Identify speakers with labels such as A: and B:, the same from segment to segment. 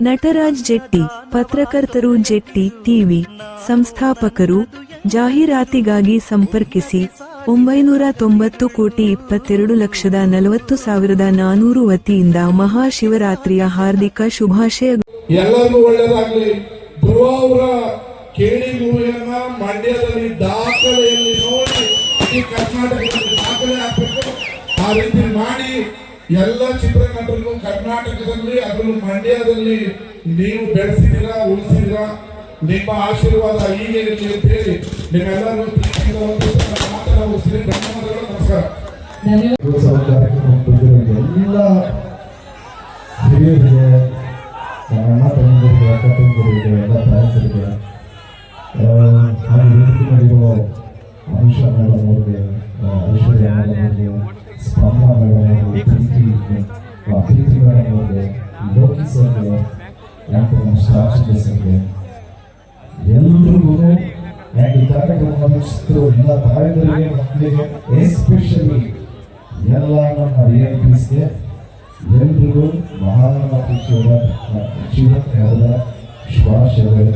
A: ನಟರಾಜ್ ಜೆಟ್ಟಿ, ಪತ್ರಕರ್ತರು ಜೆಟ್ಟಿ ಟಿವಿ ಸಂಸ್ಥಾಪಕರು. ಜಾಹೀರಾತಿಗಾಗಿ ಸಂಪರ್ಕಿಸಿ 990,22,40,400 ವತಿಯಿಂದ ಮಹಾಶಿವರಾತ್ರಿಯ ಹಾರ್ದಿಕ ಶುಭಾಶಯಗಳು.
B: ಎಲ್ಲರಿಗೂ ಒಳ್ಳೆಯದಾಗಲಿ. ಧ್ರುವ ಅವರ ಕೇಳಿ ಮೂವಿಯನ್ನ ಮಂಡ್ಯದಲ್ಲಿ ದಾಖಲೆಯಲ್ಲಿ ನೋಡಿ ಈ ಕರ್ನಾಟಕದಲ್ಲಿ ದಾಖಲೆ ಹಾಕಬೇಕು. ಆ ರೀತಿ ಮಾಡಿ ಎಲ್ಲ ಚಿತ್ರನಟರಿಗೂ ಕರ್ನಾಟಕದಲ್ಲಿ ಅದರಲ್ಲೂ ಮಂಡ್ಯದಲ್ಲಿ ನೀವು ಬೆಳೆಸಿದಿರಾ, ಉಳಿಸಿದಿರಾ. ನಿಮ್ಮ ಆಶೀರ್ವಾದ ಹೀಗೆ ಇರಲಿ ಅಂತ ಹೇಳಿ ನಿಮ್ಮೆಲ್ಲರೂ ಮಾತನಾಡಿಸ್ತೀನಿ. ಧನ್ಯವಾದಗಳು, ನಮಸ್ಕಾರ.
C: ಎಲ್ಲ ಹಿರಿಯರಿಗೆ, ಅಣ್ಣ ತಮ್ಮಂದಿರಿಗೆ, ಅಕ್ಕ ತಂಗಿರಿಗೆ, ಎಲ್ಲ ತಾಯಂದಿರಿಗೆ, ಹಾಗೆ ವೇದಿಕೆ ಮಾಡಿರೋ ಅನುಷಾ ಮೇಡಮ್ ಅವ್ರಿಗೆ, ಐಶ್ವರ್ಯ ಮೇಡಮ್ ಅವ್ರಿಗೆ, ಸ್ಪಂದನ ಮೇಡಮ್ ಅವ್ರಿಗೆ, ಪ್ರೀತಿ ಮೇಡಮ್ ಅವ್ರಿಗೆ, ಲೋಕಿ ಸರ್ಗೆ, ಸ್ಟಾರ್ಚಂದ್ರ ಸರ್ಗೆ, ಎಲ್ರಿಗೂ ಈ ಕಾರ್ಯಕ್ರಮ ಎಲ್ಲ ತಾಯಂದಿರಿಗೆ, ಮಕ್ಕಳಿಗೆ, ಎಸ್ಪೆಷಲಿ ಎಲ್ಲ ನಮ್ಮ ರಿಯಾಲಿಟೀಸ್ಗೆ ಎಲ್ರಿಗೂ ಮಹಾನವರಾತ್ರಿ ಶಿವರಾತ್ರಿ ಹಬ್ಬದ ಶುಭಾಶಯಗಳು.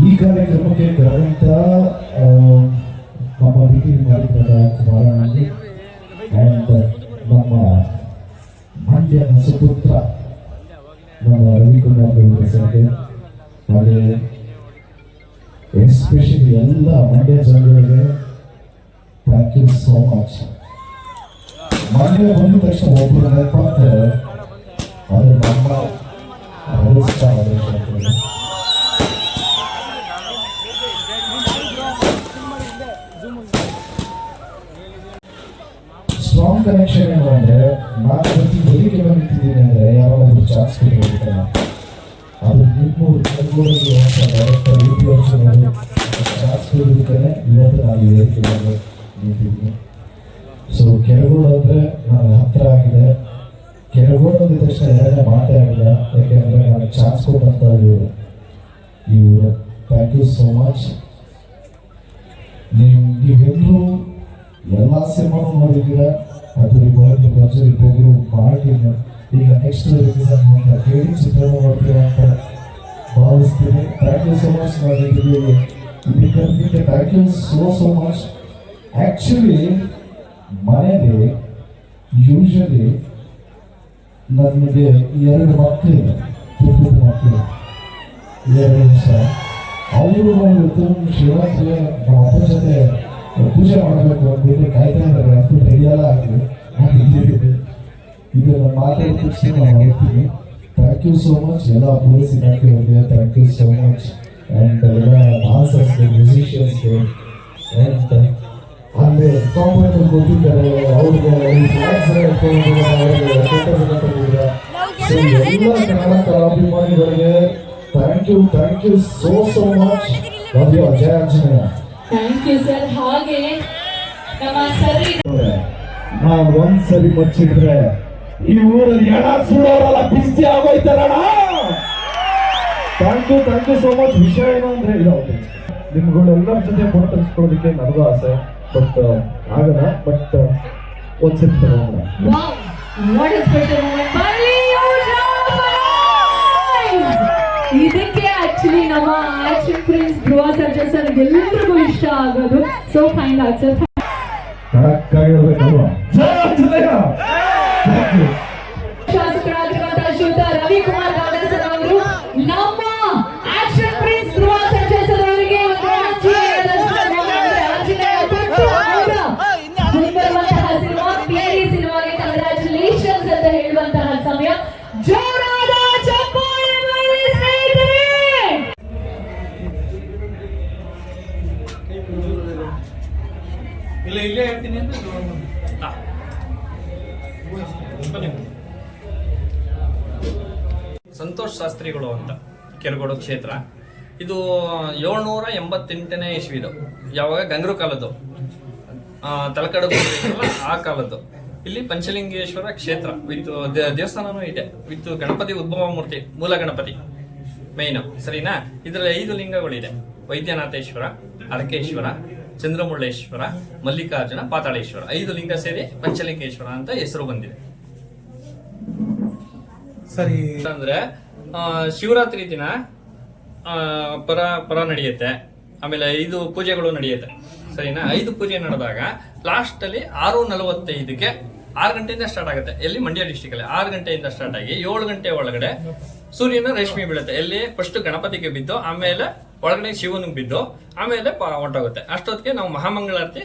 C: ಈ ಕಾರ್ಯಕ್ರಮಕ್ಕೆ ಕರೆದಂತ ನಮ್ಮ ಭೇಟಿ ಮಾಡಿದ ಕುಮಾರಣ್ಣಿ ಆ್ಯಂಡ್ ನಮ್ಮ ಮಂಡ್ಯದ ಸುಪುತ್ರ ನಮ್ಮ ರವಿಕುಮಾರ್ ಗೌಡ ಸರ್ಗೆ, ಹಾಗೆ ಎಸ್ಪೆಷಲಿ ಎಲ್ಲ ಮಂಡ್ಯ ಜನಗಳಿಗೆ thank you so much. Mandya ಬಂದ ತಕ್ಷಣ ಒಬ್ಬರು ನೆನಪಾಗ್ತಾರೆ, ಅದು ನಮ್ಮ ಸ್ಟ್ರಾಂಗ್ ಕನೆಕ್ಷನ್ ಏನು ಅಂದ್ರೆ, ನಾನು ಪ್ರತಿ ವೇದಿಕೆ ನಿಂತಿದ್ದೀನಿ ಅಂದ್ರೆ ಯಾರಾದ್ರೂ ಚಾನ್ಸ್ ಕೊಟ್ಟಿರ್ತಾರೆ. ಅದು ನಿಮ್ಮೂರಿಗೆ ಡೈರೆಕ್ಟರ್ ಚಾನ್ಸ್ ಕೊಟ್ಟಿರ್ತಾರೆ. ಇವತ್ತು ನಾನು ವೇದಿಕೆ ನಿಂತಿದ್ದೀನಿ. ಸೊ ಕೆರಗೋಡು ಅಂದರೆ ನಾನು ಹತ್ತಿರ ಆಗಿದೆ. ಕೆರಗೋಡು ಅಂದ ತಕ್ಷಣ ಎರಡನೇ ಮಾತೇ ಆಗಿಲ್ಲ, ಯಾಕೆಂದರೆ ನಾನು ಚಾನ್ಸ್ ಕೊಟ್ಟಂತ ಇವರು ಥ್ಯಾಂಕ್ ಯು ಸೋ ಮಚ್. ನೀವೆಲ್ಲರೂ ಎಲ್ಲ ಸಿನಿಮಾನು ನೋಡಿದ್ದೀರ, ಅದ್ರ ಬಗ್ಗೆ ಭರ್ಜರಿ ಹೋಗಿರು ಮಾಡಿದ್ದೀನಿ. ಈಗ ನೆಕ್ಸ್ಟ್ ರಿಲೀಸ್ ಆಗುವಂಥ ಕೇಳಿ ಚಿತ್ರ ನೋಡ್ತೀರ ಅಂತ ಭಾವಿಸ್ತೀನಿ. Thank you so much. ನಾನು ಇದಕ್ಕೆ thank you so much. Actually ಮನೆಯಲ್ಲಿ ಯೂಶಲಿ ನನಗೆ 2 ಮಕ್ಕಳಿದೆ, ಪುಟ್ಟ ಮಕ್ಕಳು, 2 ವರ್ಷ. ಅವರು ಇವತ್ತು ಶಿವರಾತ್ರಿ ನಮ್ಮ ಅಪ್ಪ ಜೊತೆ ಪೂಜೆ ಮಾಡಬೇಕು ಅಂದ್ಬಿಟ್ಟು ಕಾಯ್ತಾ ಇದ್ದಾರೆ. ಅಷ್ಟು ರೆಡಿಯೆಲ್ಲ ಆಗಲಿ, ಇದು ನಾನು ಮಾತಾಡಿದ ತಕ್ಷಣ ನಾನು ಹೋಗ್ತೀನಿ. ಥ್ಯಾಂಕ್ ಯು ಸೋ ಮಚ್ ಎಲ್ಲ ಪೊಲೀಸ್ ಇಲಾಖೆಯವರಿಗೆ, thank you so much. And ಎಲ್ಲ ಡಾನ್ಸರ್ಸ್ಗೆ, ಮ್ಯೂಸಿಷಿಯನ್ಸ್ಗೆ, ಆ್ಯಂಡ್ ಅಲ್ಲಿ ಕಾಂಪೌಂಡ್ ಕೊಟ್ಟಿದ್ದಾರೆ ಅವ್ರಿಗೆ, ಎಲ್ಲ ಕನ್ನಡ ಕಲಾಭಿಮಾನಿಗಳಿಗೆ thank you so much. Love you. ಜಯ ಆಂಜನೇಯ.
D: Thank you sir. ಹಾಗೆ ನಮ್ಮ ಸರ್
C: ನಾನು ಒಂದ್ಸರಿ ಮಚ್ಚಿದ್ರೆ ಈ ಊರಲ್ಲಿ ಎಣ ಸುಡೋರೆಲ್ಲ ಬಿಸಿ ಆಗೋಯ್ತಾರಣ. Thank you so much. ವಿಷಯ ಏನು ಅಂದ್ರೆ, ನಿಮ್ಗಳೆಲ್ಲರ ಜೊತೆ ಫೋಟೋ ತೆಗೆಸ್ಕೊಳ್ಳೋದಕ್ಕೆ ನನಗೂ ಆಸೆ, ಬಟ್ ಆಗಲ್ಲ. ಬಟ್ ಒಂದ್ಸರಿ ತಗೋಣ.
D: ಇದಕ್ಕೆ ಆಕ್ಚುಲಿ ನಮ್ಮ action prince Dhruva Sarja sir ಎಲ್ಲರಿಗೂ ಇಷ್ಟ ಆಗೋದು. So fine answer. ಶಾಸಕರಾಗಿರುವಂತಹ ಶ್ರೀಯುತ ರವಿಕುಮಾರ್ ಗೌಡ ಸರ್ ಅವರು ನಮ್ಮ action prince Dhruva Sarja sir ಅವರಿಗೆ ಸಿನಿಮಾಗೆ ಕಂಗ್ರಾಚುಲೇಷನ್ಸ್ ಅಂತ ಹೇಳುವಂತಹ ಸಮಯ. ಜೋರಾದ ಚಪ್ಪಾಳೆ ಬರಲಿ ಸ್ನೇಹಿತರೆ.
E: ಇಲ್ಲೇ ಹೇಳ್ತೀನಿ ಅಂತ ಸಂತೋಷ್ ಶಾಸ್ತ್ರಿಗಳು ಅಂತ ಕೆರಗೋಡು ಕ್ಷೇತ್ರ. ಇದು 788ನೇ ಇಸ್ವಿದು, ಯಾವಾಗ ಗಂಗರು ಕಾಲದ್ದು, ತಲಕಡಗು ಆ ಕಾಲದ್ದು. ಇಲ್ಲಿ ಪಂಚಲಿಂಗೇಶ್ವರ ಕ್ಷೇತ್ರ ವಿತ್ ದೇವಸ್ಥಾನನೂ ಇದೆ, ವಿತ್ ಗಣಪತಿ ಉದ್ಭವ ಮೂರ್ತಿ, ಮೂಲ ಗಣಪತಿ ಮೇಯ್ನು, ಸರಿನಾ. ಇದರಲ್ಲಿ 5 ಲಿಂಗಗಳಿದೆ: ವೈದ್ಯನಾಥೇಶ್ವರ, ಅರಕೇಶ್ವರ, ಚಂದ್ರಮುಳ್ಳೇಶ್ವರ, ಮಲ್ಲಿಕಾರ್ಜುನ, ಪಾತಾಳೇಶ್ವರ. 5 ಲಿಂಗ ಸೇರಿ ಪಂಚಲಿಂಗೇಶ್ವರ ಅಂತ ಹೆಸರು ಬಂದಿದೆ.
F: ಸರಿ.
E: ಅಂದ್ರೆ ಶಿವರಾತ್ರಿ ದಿನ ಪರ ನಡೆಯುತ್ತೆ. ಆಮೇಲೆ 5 ಪೂಜೆಗಳು ನಡೆಯುತ್ತೆ, ಸರಿನಾ? 5 ಪೂಜೆ ನಡೆದಾಗ ಲಾಸ್ಟ್ ಅಲ್ಲಿ 6:45ಕ್ಕೆ 6 ಗಂಟೆಯಿಂದ ಸ್ಟಾರ್ಟ್ ಆಗುತ್ತೆ. ಎಲ್ಲಿ? ಮಂಡ್ಯ ಡಿಸ್ಟಿಕ್ ಅಲ್ಲಿ 6 ಗಂಟೆಯಿಂದ ಸ್ಟಾರ್ಟ್ ಆಗಿ 7 ಗಂಟೆ ಒಳಗಡೆ ಸೂರ್ಯನ ರಶ್ಮಿ ಬೀಳುತ್ತೆ. ಎಲ್ಲಿ? ಫಸ್ಟ್ ಗಣಪತಿಗೆ ಬಿದ್ದು, ಆಮೇಲೆ ಒಳಗಡೆ ಶಿವನಿಗೆ ಬಿದ್ದು, ಆಮೇಲೆ ಹೊಂಟೋಗುತ್ತೆ. ಅಷ್ಟೊತ್ತಿಗೆ ನಾವು ಮಹಾಮಂಗಳಾರತಿ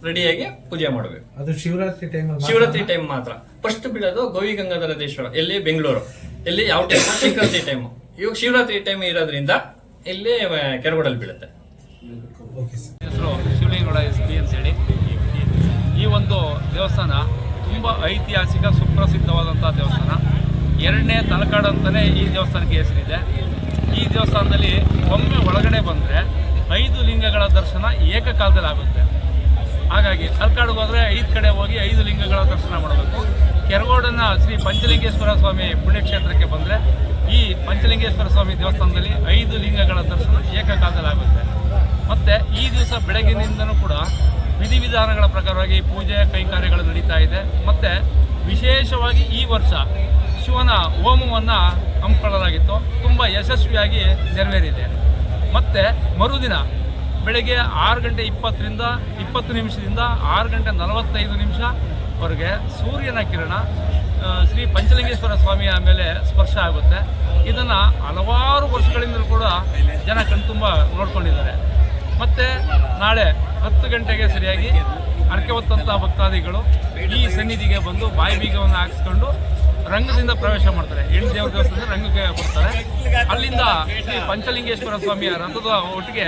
E: ರೆಡಿಯಾಗಿ ಪೂಜೆ ಮಾಡಬೇಕು.
F: ಅದು
E: ಶಿವರಾತ್ರಿ ಟೈಮ್ ಮಾತ್ರ. ಫಸ್ಟ್ ಬೀಳೋದು ಗೌರಿ ಗಂಗಾಧರೇಶ್ವರ, ಎಲ್ಲಿ? ಬೆಂಗಳೂರು. ಎಲ್ಲಿ? ಯಾವ ಟೈಮ್? ಸಂಕ್ರಾಂತಿ ಟೈಮು. ಇವಾಗ ಶಿವರಾತ್ರಿ ಟೈಮ್ ಇರೋದ್ರಿಂದ ಇಲ್ಲಿ ಕೆರಗೋಡಲ್ಲಿ ಬೀಳುತ್ತೆ.
G: ಹೆಸರು ಶಿವಲಿಂಗೇಗೌಡ SP ಅಂತೇಳಿ. ಈ ಒಂದು ದೇವಸ್ಥಾನ ತುಂಬ ಐತಿಹಾಸಿಕ ಸುಪ್ರಸಿದ್ಧವಾದಂಥ ದೇವಸ್ಥಾನ. 2ನೇ ತಲಕಾಡು ಅಂತಲೇ ಈ ದೇವಸ್ಥಾನಕ್ಕೆ ಹೆಸರಿದೆ. ಈ ದೇವಸ್ಥಾನದಲ್ಲಿ ಒಮ್ಮೆ ಒಳಗಡೆ ಬಂದರೆ 5 ಲಿಂಗಗಳ ದರ್ಶನ ಏಕಕಾಲದಲ್ಲಿ ಆಗುತ್ತೆ. ಹಾಗಾಗಿ ತಲಕಾಡಿಗೆ ಹೋದರೆ 5 ಕಡೆ ಹೋಗಿ 5 ಲಿಂಗಗಳ ದರ್ಶನ ಮಾಡಬೇಕು. ಕೆರಗೋಡನ ಶ್ರೀ ಪಂಚಲಿಂಗೇಶ್ವರ ಸ್ವಾಮಿ ಪುಣ್ಯಕ್ಷೇತ್ರಕ್ಕೆ ಬಂದರೆ ಈ ಪಂಚಲಿಂಗೇಶ್ವರ ಸ್ವಾಮಿ ದೇವಸ್ಥಾನದಲ್ಲಿ 5 ಲಿಂಗಗಳ ದರ್ಶನ ಏಕಕಾಲದಲ್ಲಿ ಆಗುತ್ತೆ. ಮತ್ತು ಈ ದಿವಸ ಬೆಳಗ್ಗಿನಿಂದನೂ ಕೂಡ ವಿಧಿವಿಧಾನಗಳ ಪ್ರಕಾರವಾಗಿ ಪೂಜೆ ಕೈಂಕರ್ಯಗಳು ನಡೀತಾ ಇದೆ. ಮತ್ತು ವಿಶೇಷವಾಗಿ ಈ ವರ್ಷ ಶಿವನ ಹೋಮವನ್ನು ಹಮ್ಮಿಕೊಳ್ಳಲಾಗಿತ್ತು, ತುಂಬ ಯಶಸ್ವಿಯಾಗಿ ನೆರವೇರಿದೆ. ಮತ್ತು ಮರುದಿನ ಬೆಳಗ್ಗೆ 6:20 ನಿಮಿಷದಿಂದ 6:45ವರೆಗೆ ಸೂರ್ಯನ ಕಿರಣ ಶ್ರೀ ಪಂಚಲಿಂಗೇಶ್ವರ ಸ್ವಾಮಿಯ ಮೇಲೆ ಸ್ಪರ್ಶ ಆಗುತ್ತೆ. ಇದನ್ನು ಹಲವಾರು ವರ್ಷಗಳಿಂದಲೂ ಕೂಡ ಜನ ಕಣ್ತುಂಬ ನೋಡ್ಕೊಂಡಿದ್ದಾರೆ. ಮತ್ತು ನಾಳೆ 10 ಗಂಟೆಗೆ ಸರಿಯಾಗಿ ಹರಕೆ ಹೊತ್ತಂಥ ಭಕ್ತಾದಿಗಳು ಈ ಸನ್ನಿಧಿಗೆ ಬಂದು ಬಾಯಿ ಬೀಗವನ್ನು ಹಾಕಿಸ್ಕೊಂಡು ರಂಗದಿಂದ ಪ್ರವೇಶ ಮಾಡ್ತಾರೆ. ಹೆಣ್ಣು ದೇವ್ರ ದೇವಸ್ಥಾನದ ರಂಗಕ್ಕೆ ಬರ್ತಾರೆ. ಅಲ್ಲಿಂದ ಶ್ರೀ ಪಂಚಲಿಂಗೇಶ್ವರ ಸ್ವಾಮಿಯ ರಥದ ಒಟ್ಟಿಗೆ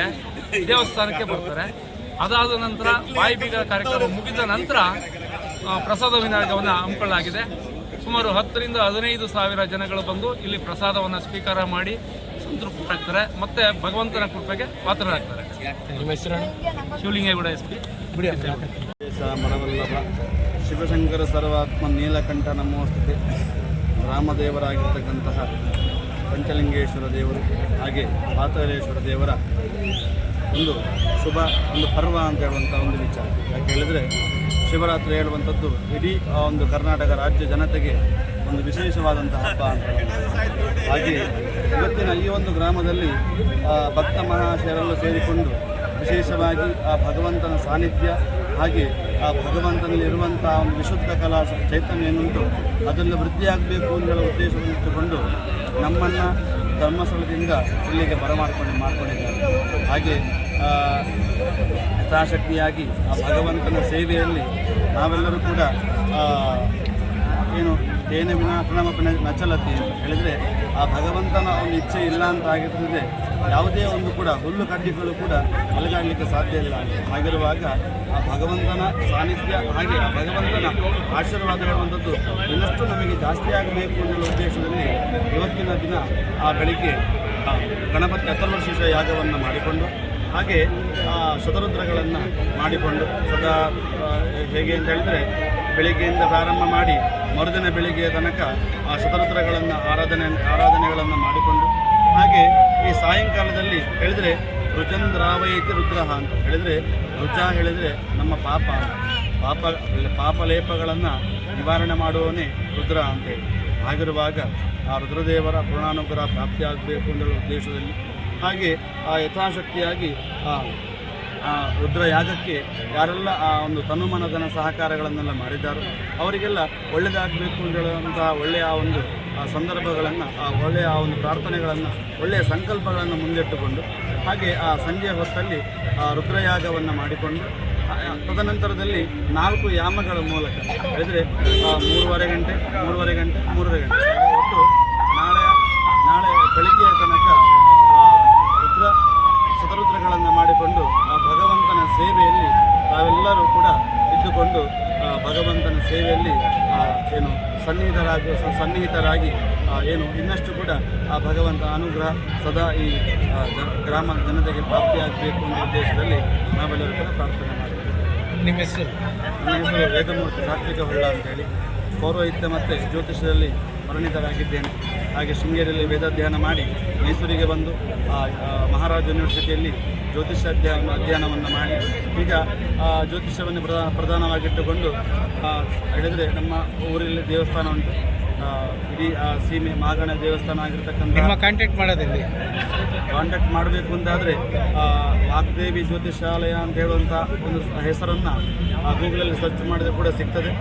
G: ದೇವಸ್ಥಾನಕ್ಕೆ ಬರ್ತಾರೆ. ಅದಾದ ನಂತರ ಬಾಯಿ ಬೀಗ ಕಾರ್ಯಕ್ರಮ ಮುಗಿದ ನಂತರ ಪ್ರಸಾದ ವಿನಿಯೋಗವನ್ನು ಹಮ್ಮಿಕೊಳ್ಳಲಾಗಿದೆ. ಸುಮಾರು 10ರಿಂದ 15 ಸಾವಿರ ಜನಗಳು ಬಂದು ಇಲ್ಲಿ ಪ್ರಸಾದವನ್ನು ಸ್ವೀಕಾರ ಮಾಡಿ ಸಂತೃಪ್ತರಾಗ್ತಾರೆ ಮತ್ತು ಭಗವಂತನ ಕೃಪೆಗೆ ಪಾತ್ರರಾಗ್ತಾರೆ. ಶಿವಲಿಂಗೇಗೌಡ SP.
H: ಮರವಲ್ಲಭ ಶಿವಶಂಕರ ಸರ್ವಾತ್ಮ ನೀಲಕಂಠ ನಮೋಸ್ತುತೆ. ರಾಮದೇವರಾಗಿರ್ತಕ್ಕಂತಹ ಪಂಚಲಿಂಗೇಶ್ವರ ದೇವರು ಹಾಗೆ ಪಾತಾಳೇಶ್ವರ ದೇವರ ಒಂದು ಪರ್ವ ಅಂತ ಹೇಳುವಂಥ ಒಂದು ವಿಚಾರ. ಯಾಕೆ ಹೇಳಿದರೆ ಶಿವರಾತ್ರಿ ಹೇಳುವಂಥದ್ದು ಇಡೀ ಒಂದು ಕರ್ನಾಟಕ ರಾಜ್ಯ ಜನತೆಗೆ ಒಂದು ವಿಶೇಷವಾದಂಥ ಹಬ್ಬ ಅಂತ ಹೇಳುವಂಥದ್ದು. ಹಾಗೆಯೇ ಇವತ್ತಿನ ಈ ಒಂದು ಗ್ರಾಮದಲ್ಲಿ ಭಕ್ತ ಮಹಾಶಯರೆಲ್ಲ ಸೇರಿಕೊಂಡು ವಿಶೇಷವಾಗಿ ಆ ಭಗವಂತನ ಸಾನ್ನಿಧ್ಯ ಹಾಗೆ ಆ ಭಗವಂತನಲ್ಲಿರುವಂಥ ಒಂದು ವಿಶುದ್ಧ ಕಲಾ ಚೈತನ್ಯ ಏನುಂಟು ಅದೆಲ್ಲ ವೃದ್ಧಿಯಾಗಬೇಕು ಅಂತ ಹೇಳುವ ಉದ್ದೇಶವನ್ನು ಇಟ್ಟುಕೊಂಡು ನಮ್ಮನ್ನು ಧರ್ಮಸ್ಥಳದಿಂದ ಇಲ್ಲಿಗೆ ಮಾಡ್ಕೊಂಡಿದ್ದಾರೆ. ಹಾಗೆ ಯಥಾಶಕ್ತಿಯಾಗಿ ಆ ಭಗವಂತನ ಸೇವೆಯಲ್ಲಿ ನಾವೆಲ್ಲರೂ ಕೂಡ ತೇನ ವಿನಾ ಪ್ರಣಮಪ ನಚಲತಿ ಅಂತ ಹೇಳಿದರೆ ಆ ಭಗವಂತನ ಒಂದು ಇಚ್ಛೆ ಇಲ್ಲ ಅಂತ ಆಗಿರ್ತದೆ. ಯಾವುದೇ ಒಂದು ಕೂಡ ಹುಲ್ಲು ಕಡ್ಡಿಗಳು ಕೂಡ ಅಲುಗಾಡಲಿಕ್ಕೆ ಸಾಧ್ಯ ಇಲ್ಲ. ಹಾಗಿರುವಾಗ ಆ ಭಗವಂತನ ಸಾನ್ನಿಧ್ಯ ಹಾಗೆ ಆ ಭಗವಂತನ ಆಶೀರ್ವಾದ ಹೇಳುವಂಥದ್ದು ಇನ್ನಷ್ಟು ನಮಗೆ ಜಾಸ್ತಿ ಆಗಬೇಕು ಅನ್ನೋ ಉದ್ದೇಶದಲ್ಲಿ ಇವತ್ತಿನ ದಿನ ಆ ಬೆಳಿಗ್ಗೆ ಗಣಪತಿ ಅಥರ್ವಶೀರ್ಷ ಯಾಗವನ್ನು ಮಾಡಿಕೊಂಡು ಹಾಗೆ ಶತರುದ್ರಗಳನ್ನು ಮಾಡಿಕೊಂಡು ಸದಾ ಹೇಗೆ ಅಂತ ಹೇಳಿದರೆ ಬೆಳಿಗ್ಗೆಯಿಂದ ಪ್ರಾರಂಭ ಮಾಡಿ ಮರುದಿನ ಬೆಳಿಗ್ಗೆಯ ತನಕ ಆ ಶತರುದ್ರಗಳನ್ನು ಆರಾಧನೆಗಳನ್ನು ಮಾಡಿಕೊಂಡು ಹಾಗೆ ಈ ಸಾಯಂಕಾಲದಲ್ಲಿ ಹೇಳಿದರೆ ರುಚಂದ್ರಾವೈತಿ ರುದ್ರ ಅಂತ ಹೇಳಿದರೆ ರುಚ ಹೇಳಿದರೆ ನಮ್ಮ ಪಾಪಲೇಪಗಳನ್ನು ನಿವಾರಣೆ ಮಾಡುವವನೇ ರುದ್ರ ಅಂತೇಳಿ. ಆಗಿರುವಾಗ ಆ ರುದ್ರದೇವರ ಪೂರ್ಣಾನುಗ್ರಹ ಪ್ರಾಪ್ತಿಯಾಗಬೇಕು ಅನ್ನೋ ಉದ್ದೇಶದಲ್ಲಿ ಹಾಗೆ ಆ ಯಥಾಶಕ್ತಿಯಾಗಿ ಆ ರುದ್ರ ಯಾಗಕ್ಕೆ ಯಾರೆಲ್ಲ ಆ ಒಂದು ತನುಮನಧನ ಸಹಕಾರಗಳನ್ನೆಲ್ಲ ಮಾಡಿದ್ದಾರೋ ಅವರಿಗೆಲ್ಲ ಒಳ್ಳೆಯದಾಗಬೇಕು ಅಂತ ಹೇಳುವಂತಹ ಒಳ್ಳೆಯ ಆ ಒಂದು ಸಂದರ್ಭಗಳನ್ನು ಒಳ್ಳೆಯ ಆ ಒಂದು ಪ್ರಾರ್ಥನೆಗಳನ್ನು ಒಳ್ಳೆಯ ಸಂಕಲ್ಪಗಳನ್ನು ಮುಂದಿಟ್ಟುಕೊಂಡು ಹಾಗೆ ಆ ಸಂಜೆಯ ಹೊತ್ತಲ್ಲಿ ರುದ್ರಯಾಗವನ್ನು ಮಾಡಿಕೊಂಡು ತದನಂತರದಲ್ಲಿ 4 ಯಾಮಗಳ ಮೂಲಕ ಹೇಳಿದರೆ 3:30 ಗಂಟೆ ಒಟ್ಟು ನಾಳೆ ಬೆಳಗ್ಗೆಯ ತನಕ ಶತರುದ್ರಗಳನ್ನು ಮಾಡಿಕೊಂಡು ಆ ಭಗವಂತನ ಸೇವೆಯಲ್ಲಿ ತಾವೆಲ್ಲರೂ ಕೂಡ ಇದ್ದುಕೊಂಡು ಭಗವಂತನ ಸೇವೆಯಲ್ಲಿ ಸನ್ನಿಹಿತರಾಗಿ ಇನ್ನಷ್ಟು ಕೂಡ ಆ ಭಗವಂತ ಅನುಗ್ರಹ ಸದಾ ಈ ಗ್ರಾಮ ಜನತೆಗೆ ಪ್ರಾಪ್ತಿಯಾಗಬೇಕು ಅನ್ನೋ ಉದ್ದೇಶದಲ್ಲಿ ನಾವೆಲ್ಲರೂ ಕೂಡ ಪ್ರಾರ್ಥನೆ ಮಾಡ್ತೀವಿ.
F: ನಿಮ್ಮ ಹೆಸರು?
H: ನನ್ನ ಹೆಸರು ವೇದಮೂರ್ತಿ ಸಾತ್ವಿಕ ಹೊಳ್ಳ ಅಂತೇಳಿ. ಪೌರೋಹಿತ್ಯ ಮತ್ತು ಜ್ಯೋತಿಷದಲ್ಲಿ ಪರಿಣಿತರಾಗಿದ್ದೇನೆ. ಹಾಗೆ ಶೃಂಗೇರಿಯಲ್ಲಿ ವೇದಾಧ್ಯಯನ ಮಾಡಿ ಮೈಸೂರಿಗೆ ಬಂದು ಮಹಾರಾಜ ಯೂನಿವರ್ಸಿಟಿಯಲ್ಲಿ ಜ್ಯೋತಿಷ್ಯ ಅಧ್ಯಯನವನ್ನು ಮಾಡಿ ಈಗ ಜ್ಯೋತಿಷ್ಯವನ್ನು ಪ್ರಧಾನವಾಗಿಟ್ಟುಕೊಂಡು ಹೇಳಿದರೆ ನಮ್ಮ ಊರಲ್ಲಿ ದೇವಸ್ಥಾನ ಉಂಟು. ಇಡೀ ಸೀಮೆ ಮಾಗಣ ದೇವಸ್ಥಾನ ಆಗಿರ್ತಕ್ಕಂಥ ಕಾಂಟ್ಯಾಕ್ಟ್ ಮಾಡಬೇಕು ಅಂತಾದರೆ ವಾಗ್ದೇವಿ ಜ್ಯೋತಿಷಾಲಯ ಅಂತ ಹೇಳುವಂಥ ಒಂದು ಹೆಸರನ್ನು ಗೂಗಲಲ್ಲಿ ಸರ್ಚ್ ಮಾಡಿದ್ರೆ ಕೂಡ ಸಿಗ್ತದೆ.